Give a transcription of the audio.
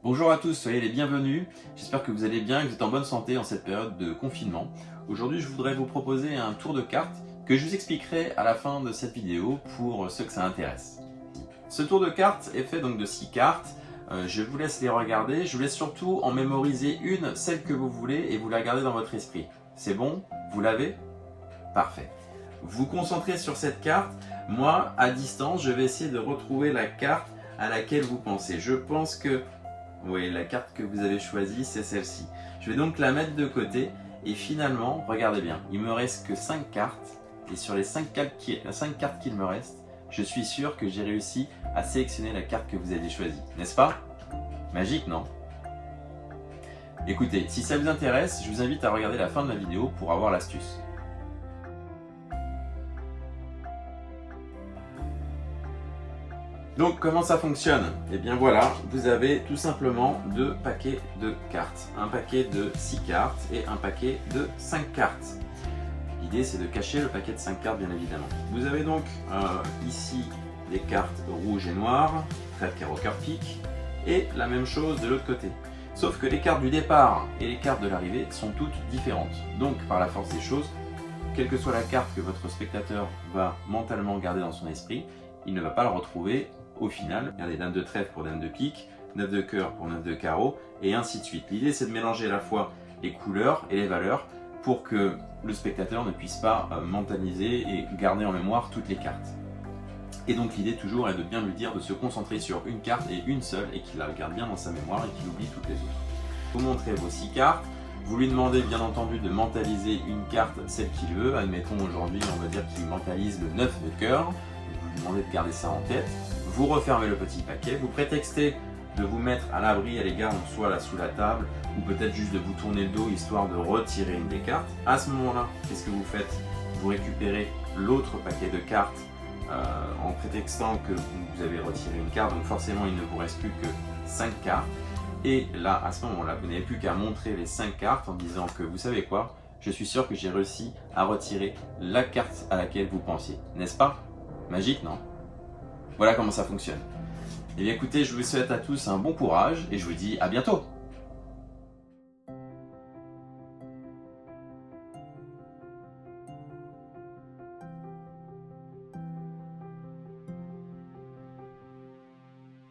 Bonjour à tous, soyez les bienvenus. J'espère que vous allez bien et que vous êtes en bonne santé en cette période de confinement. Aujourd'hui, je voudrais vous proposer un tour de cartes que je vous expliquerai à la fin de cette vidéo pour ceux que ça intéresse. Ce tour de cartes est fait donc de 6 cartes. Je vous laisse les regarder. Je vous laisse surtout en mémoriser une, celle que vous voulez, et vous la gardez dans votre esprit. C'est bon? Vous l'avez? Parfait. Vous concentrez sur cette carte. Moi, à distance, je vais essayer de retrouver la carte à laquelle vous pensez. Je pense que oui, la carte que vous avez choisie, c'est celle-ci. Je vais donc la mettre de côté et finalement, regardez bien, il me reste que 5 cartes et sur les 5 cartes qu'il me reste, je suis sûr que j'ai réussi à sélectionner la carte que vous avez choisie, n'est-ce pas? Magique, non? Écoutez, si ça vous intéresse, je vous invite à regarder la fin de la vidéo pour avoir l'astuce. Donc comment ça fonctionne? Eh bien voilà, vous avez tout simplement 2 paquets de cartes. Un paquet de 6 cartes et un paquet de 5 cartes. L'idée c'est de cacher le paquet de 5 cartes bien évidemment. Vous avez donc ici les cartes rouges et noires, trèfle, carreau, cœur, pique, et la même chose de l'autre côté. Sauf que les cartes du départ et les cartes de l'arrivée sont toutes différentes. Donc par la force des choses, quelle que soit la carte que votre spectateur va mentalement garder dans son esprit, il ne va pas le retrouver au final. Regardez, dame de trèfle pour dame de pique, 9 de cœur pour 9 de carreau, et ainsi de suite. L'idée c'est de mélanger à la fois les couleurs et les valeurs pour que le spectateur ne puisse pas mentaliser et garder en mémoire toutes les cartes. Et donc l'idée toujours est de bien lui dire de se concentrer sur une carte et une seule et qu'il la garde bien dans sa mémoire et qu'il oublie toutes les autres. Vous montrez vos 6 cartes. Vous lui demandez bien entendu de mentaliser une carte, celle qu'il veut. Admettons aujourd'hui, on va dire qu'il mentalise le 9 de cœur. Vous lui demandez de garder ça en tête. Vous refermez le petit paquet. Vous prétextez de vous mettre à l'abri à l'égard, soit là sous la table, ou peut-être juste de vous tourner le dos histoire de retirer une des cartes. À ce moment-là, qu'est-ce que vous faites? Vous récupérez l'autre paquet de cartes en prétextant que vous avez retiré une carte. Donc forcément, il ne vous reste plus que 5 cartes. Et là, à ce moment-là, vous n'avez plus qu'à montrer les 5 cartes en disant que vous savez quoi, je suis sûr que j'ai réussi à retirer la carte à laquelle vous pensiez. N'est-ce pas? Magique, non? Voilà comment ça fonctionne. Et bien écoutez, je vous souhaite à tous un bon courage et je vous dis à bientôt.